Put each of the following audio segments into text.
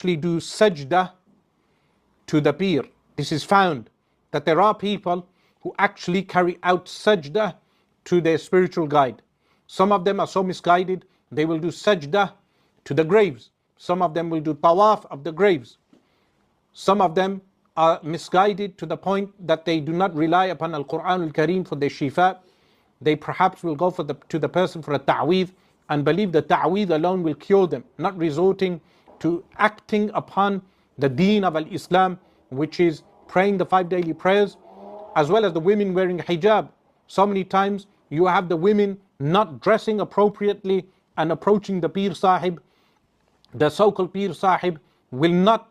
actually do sajda to the peer. This is found that there are people who actually carry out sajda to their spiritual guide. Some of them are so misguided, they will do sajda to the graves. Some of them will do tawaf of the graves. Some of them are misguided to the point that they do not rely upon Al-Qur'an Al-Kareem for their shifa. They perhaps will go to the person for a ta'weed and believe that ta'weed alone will cure them, not resorting to acting upon the deen of Al-Islam, which is praying the 5 daily prayers, as well as the women wearing hijab. So many times you have the women not dressing appropriately and approaching the Pir Sahib. The so-called Pir Sahib will not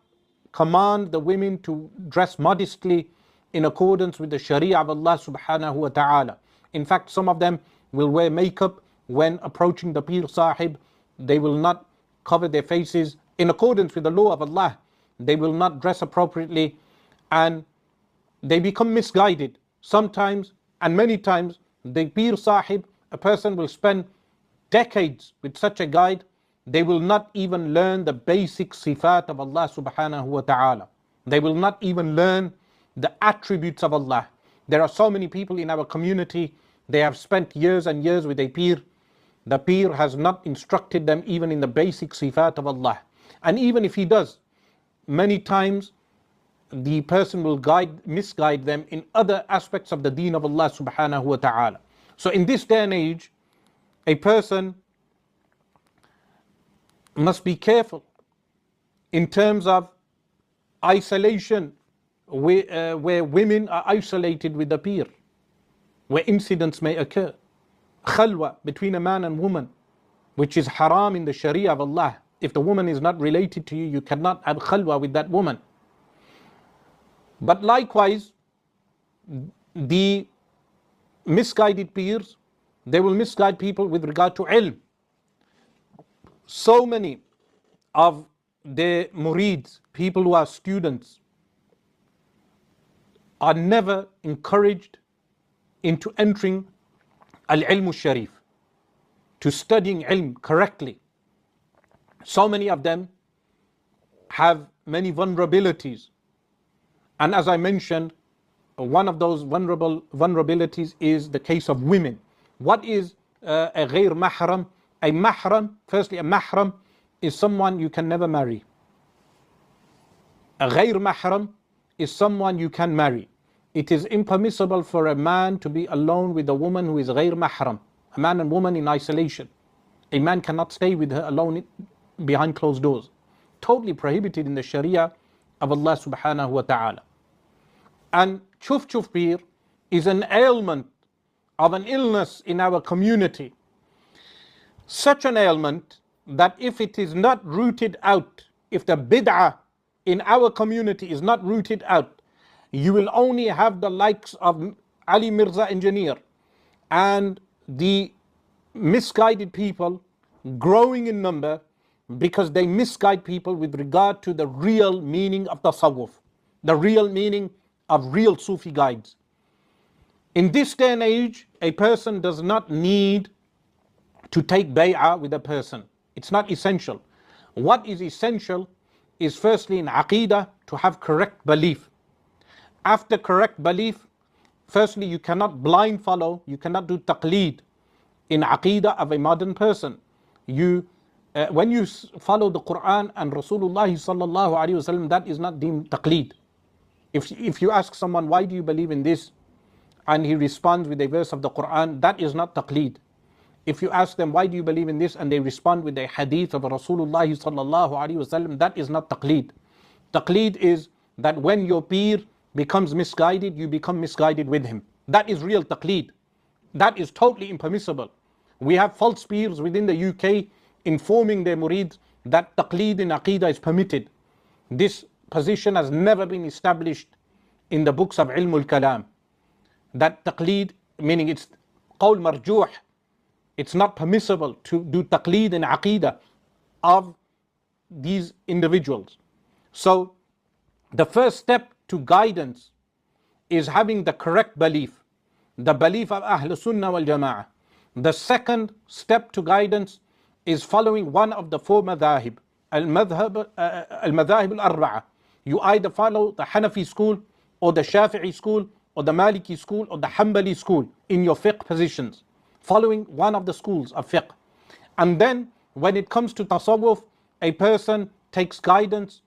command the women to dress modestly in accordance with the Sharia of Allah subhanahu wa ta'ala. In fact, some of them will wear makeup when approaching the Pir Sahib. They will not cover their faces in accordance with the law of Allah. They will not dress appropriately, and they become misguided. Sometimes and many times the Pir Sahib, a person will spend decades with such a guide, they will not even learn the basic sifat of Allah subhanahu wa ta'ala. They will not even learn the attributes of Allah. There are so many people in our community, they have spent years and years with a Pir. The Pir has not instructed them even in the basic sifat of Allah. And even if he does, many times the person will misguide them in other aspects of the deen of Allah subhanahu wa ta'ala. So in this day and age, a person must be careful in terms of isolation, where women are isolated with the Pir, where incidents may occur. Khalwa between a man and woman, which is haram in the Sharia of Allah. If the woman is not related to you, you cannot have khalwa with that woman. But likewise, the misguided peers, they will misguide people with regard to ilm. So many of the murids, people who are students, are never encouraged into entering al-ilm al-sharif, to studying ilm correctly. So many of them have many vulnerabilities. And as I mentioned, one of those vulnerabilities is the case of women. What is a ghair mahram? A mahram, firstly, a mahram is someone you can never marry. A ghair mahram is someone you can marry. It is impermissible for a man to be alone with a woman who is ghair mahram, a man and woman in isolation. A man cannot stay with her alone behind closed doors. Totally prohibited in the Sharia of Allah subhanahu wa ta'ala. And chuf peer is an ailment of an illness in our community. Such an ailment that if it is not rooted out, if the bid'ah in our community is not rooted out, you will only have the likes of Ali Mirza Engineer and the misguided people growing in number, because they misguide people with regard to the real meaning of tasawwuf, the real meaning of real Sufi guides. In this day and age, a person does not need to take bay'ah with a person. It's not essential. What is essential is firstly in aqeedah to have correct belief. After correct belief, firstly you cannot blind follow, you cannot do taqleed in aqeedah of a modern person. When you follow the Qur'an and Rasulullah sallallahu alaihi wasallam, that is not deemed taqleed. If you ask someone, why do you believe in this, and he responds with a verse of the Qur'an, that is not taqleed. If you ask them, why do you believe in this, and they respond with a hadith of Rasulullah sallallahu alaihi wasallam, that is not taqleed. Taqleed is that when your peer becomes misguided, you become misguided with him. That is real taqleed. That is totally impermissible. We have false peers within the UK informing their murids that taqleed in aqeedah is permitted. This position has never been established in the books of ilm al-kalam. That taqleed, meaning it's qawl marjuh, it's not permissible to do taqleed in aqeedah of these individuals. So the first step to guidance is having the correct belief, the belief of Ahlus Sunnah wal Jama. The second step to guidance is following one of the four madhahib, al-madhahib al-arba'a. You either follow the Hanafi school or the Shafi'i school or the Maliki school or the Hanbali school in your fiqh positions, following one of the schools of fiqh. And then when it comes to tasawwuf, a person takes guidance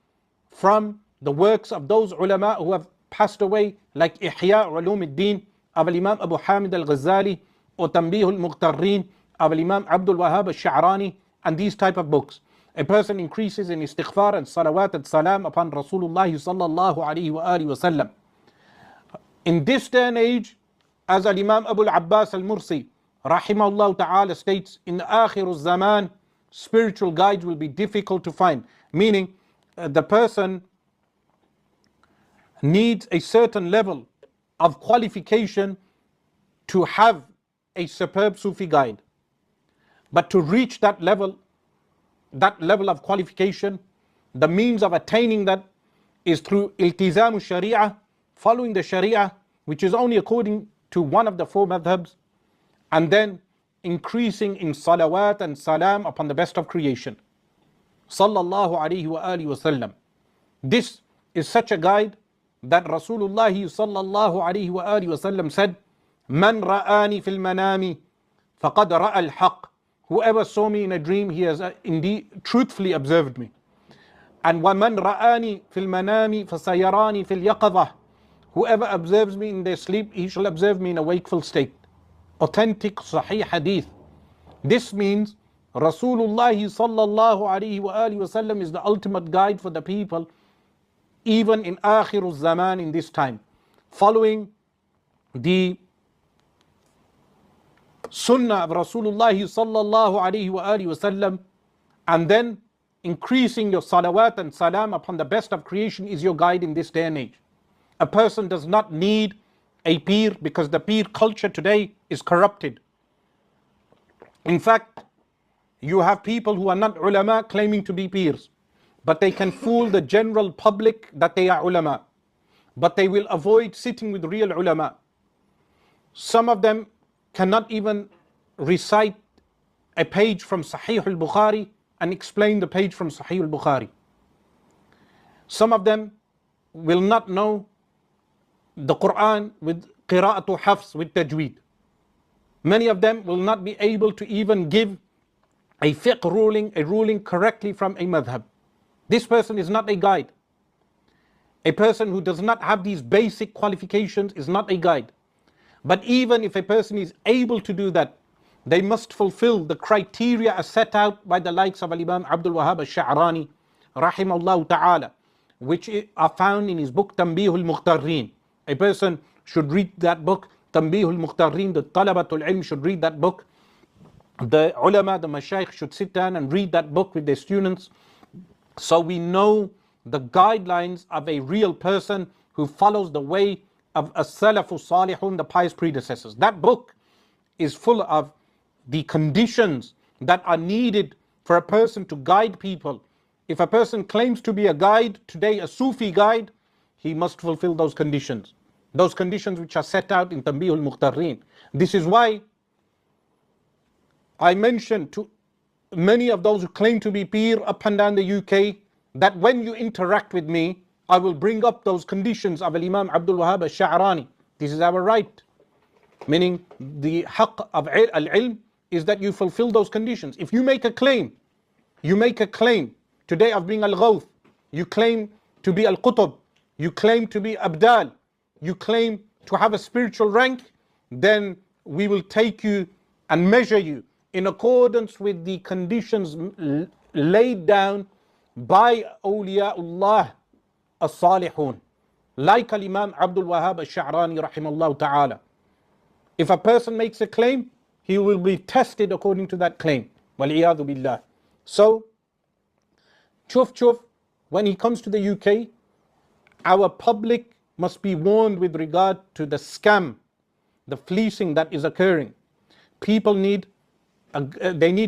from the works of those ulama who have passed away, like Ihya Ulum al-Din of Imam Abu Hamid al-Ghazali, or Tanbih al-Mughtarrin of Imam Abdul Wahhab al-Sha'rani, and these type of books. A person increases in istighfar and salawat and salam upon Rasulullah sallallahu alayhi wa alihi wa sallam. In this day and age, as Imam Abu al-Abbas al-Mursi rahimahullah ta'ala states, in akhirul zaman, spiritual guides will be difficult to find, meaning the person needs a certain level of qualification to have a superb Sufi guide. But to reach that level of qualification, the means of attaining that is through iltizam sharia, following the sharia, which is only according to one of the four madhabs, and then increasing in salawat and salam upon the best of creation, sallallahu alayhi wa alihi wa sallam. This is such a guide that Rasulullah sallallahu alayhi wa alihi wa sallam said, man ra'ani fil manami faqad ra'a al-haq. Whoever saw me in a dream, he has indeed truthfully observed me. And وَمَنْ رَآنِي فِي الْمَنَامِ فَسَيَرَانِي فِي الْيَقَظَةِ. Whoever observes me in their sleep, he shall observe me in a wakeful state. Authentic Sahih Hadith. This means Rasulullah sallallahu alayhi wa alihi wa sallam is the ultimate guide for the people, even in Akhirul Zaman, in this time. Following the Sunnah of Rasulullah sallallahu alayhi wa alihi wa sallam, and then increasing your salawat and salam upon the best of creation is your guide in this day and age. A person does not need a peer, because the peer culture today is corrupted. In fact, you have people who are not ulama claiming to be peers, but they can fool the general public that they are ulama, but they will avoid sitting with real ulama. Some of them cannot even recite a page from Sahih al-Bukhari and explain the page from Sahih al-Bukhari. Some of them will not know the Qur'an with qira'atu hafs, with tajweed. Many of them will not be able to even give a fiqh ruling, a ruling correctly from a madhab. This person is not a guide. A person who does not have these basic qualifications is not a guide. But even if a person is able to do that, they must fulfill the criteria as set out by the likes of Imam Abdul Wahhab al-Sha'rani rahimahullah ta'ala, which are found in his book Tanbih al-Mughtarrin. A person should read that book, Tanbih al-Mughtarrin. The Talabatul Ilm should read that book. The ulama, the Shaykh should sit down and read that book with their students, so we know the guidelines of a real person who follows the way of as-salafu salihun, the pious predecessors. That book is full of the conditions that are needed for a person to guide people. If a person claims to be a guide today, a Sufi guide, he must fulfill those conditions which are set out in Tanbih al-Mughtarrin. This is why I mentioned to many of those who claim to be peer up and down the UK that when you interact with me, I will bring up those conditions of Imam Abdul Wahhab al-Sha'rani. This is our right. Meaning the haqq of al-ilm is that you fulfill those conditions. If you make a claim today of being al-Ghawth, you claim to be al-Qutb, you claim to be Abdal, you claim to have a spiritual rank, then we will take you and measure you in accordance with the conditions laid down by awliyaullah as-salihun, like Imam Abdul Wahhab al-Sha'rani rahimahullah ta'ala. If a person makes a claim, he will be tested according to that claim. Wal-iyadhu billah. So, chuf, when he comes to the UK, our public must be warned with regard to the scam, the fleecing that is occurring. People need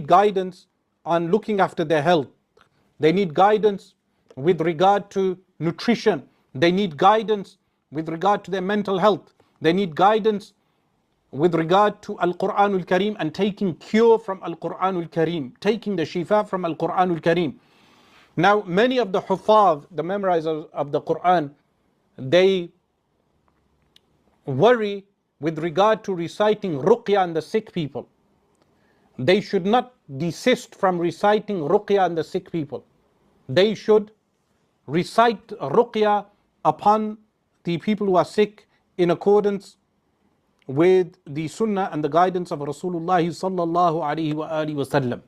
guidance on looking after their health. They need guidance with regard to nutrition. They need guidance with regard to their mental health. They need guidance with regard to Al-Qur'an al-Kareem and taking cure from Al-Qur'an al-Kareem, taking the shifa from Al-Qur'an al-Kareem. Now, many of the huffaz, the memorizers of the Qur'an, they worry with regard to reciting ruqya on the sick people. They should not desist from reciting ruqya on the sick people. They should recite ruqya upon the people who are sick in accordance with the sunnah and the guidance of Rasulullah sallallahu alaihi wasallam.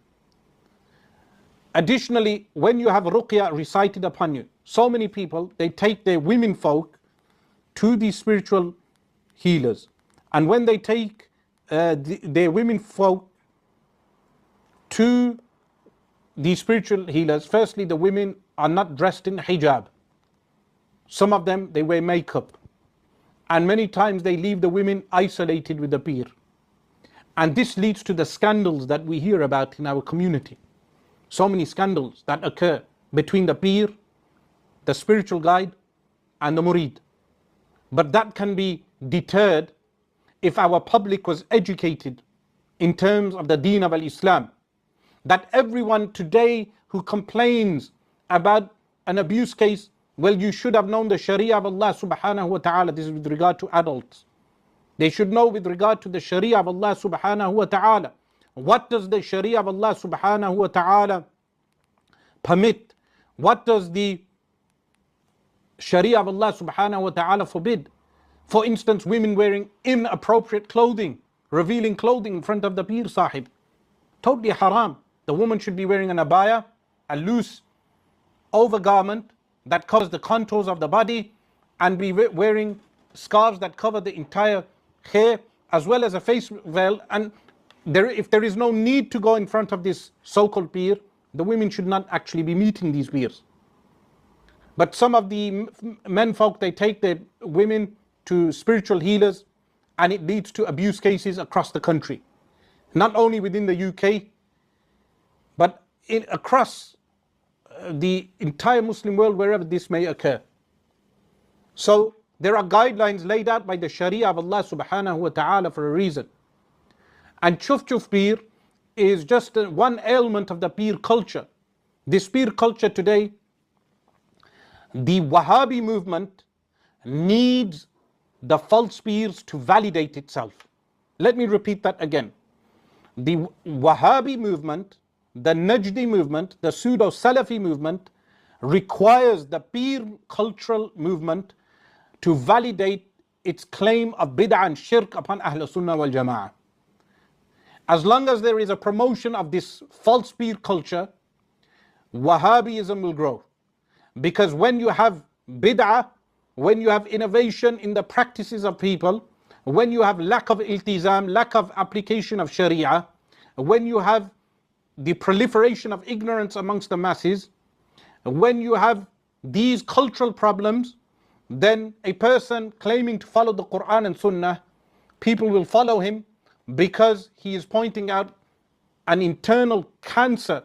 Additionally, when you have ruqya recited upon you, so many people, they take their women folk to the spiritual healers. And when they take their women folk to the spiritual healers, firstly, the women are not dressed in hijab. Some of them, they wear makeup. And many times they leave the women isolated with the peer. And this leads to the scandals that we hear about in our community. So many scandals that occur between the peer, the spiritual guide, and the murid. But that can be deterred if our public was educated in terms of the deen of Islam. That everyone today who complains about an abuse case, well, you should have known the Sharia of Allah subhanahu wa ta'ala. This is with regard to adults. They should know with regard to the Sharia of Allah subhanahu wa ta'ala. What does the Sharia of Allah subhanahu wa ta'ala permit? What does the Sharia of Allah subhanahu wa ta'ala forbid? For instance, women wearing inappropriate clothing, revealing clothing in front of the Peer Sahib. Totally haram. The woman should be wearing an abaya, a loose overgarment that covers the contours of the body, and be wearing scarves that cover the entire hair, as well as a face veil. And if there is no need to go in front of this so-called peer, the women should not actually be meeting these peers. But some of the men folk, they take their women to spiritual healers, and it leads to abuse cases across the country. Not only within the UK, but across the entire Muslim world, wherever this may occur. So there are guidelines laid out by the Sharia of Allah subhanahu wa ta'ala for a reason. And chuf peer is just one element of the peer culture. This peer culture today, the Wahhabi movement needs the false peers to validate itself. Let me repeat that again. The Wahhabi movement, the Najdi movement, the pseudo-Salafi movement requires the peer cultural movement to validate its claim of bid'ah and shirk upon Ahlus Sunnah wal Jama. As long as there is a promotion of this false peer culture, Wahhabism will grow. Because when you have bid'ah, when you have innovation in the practices of people, when you have lack of iltizam, lack of application of Sharia, when you have the proliferation of ignorance amongst the masses, when you have these cultural problems, then a person claiming to follow the Qur'an and Sunnah, people will follow him because he is pointing out an internal cancer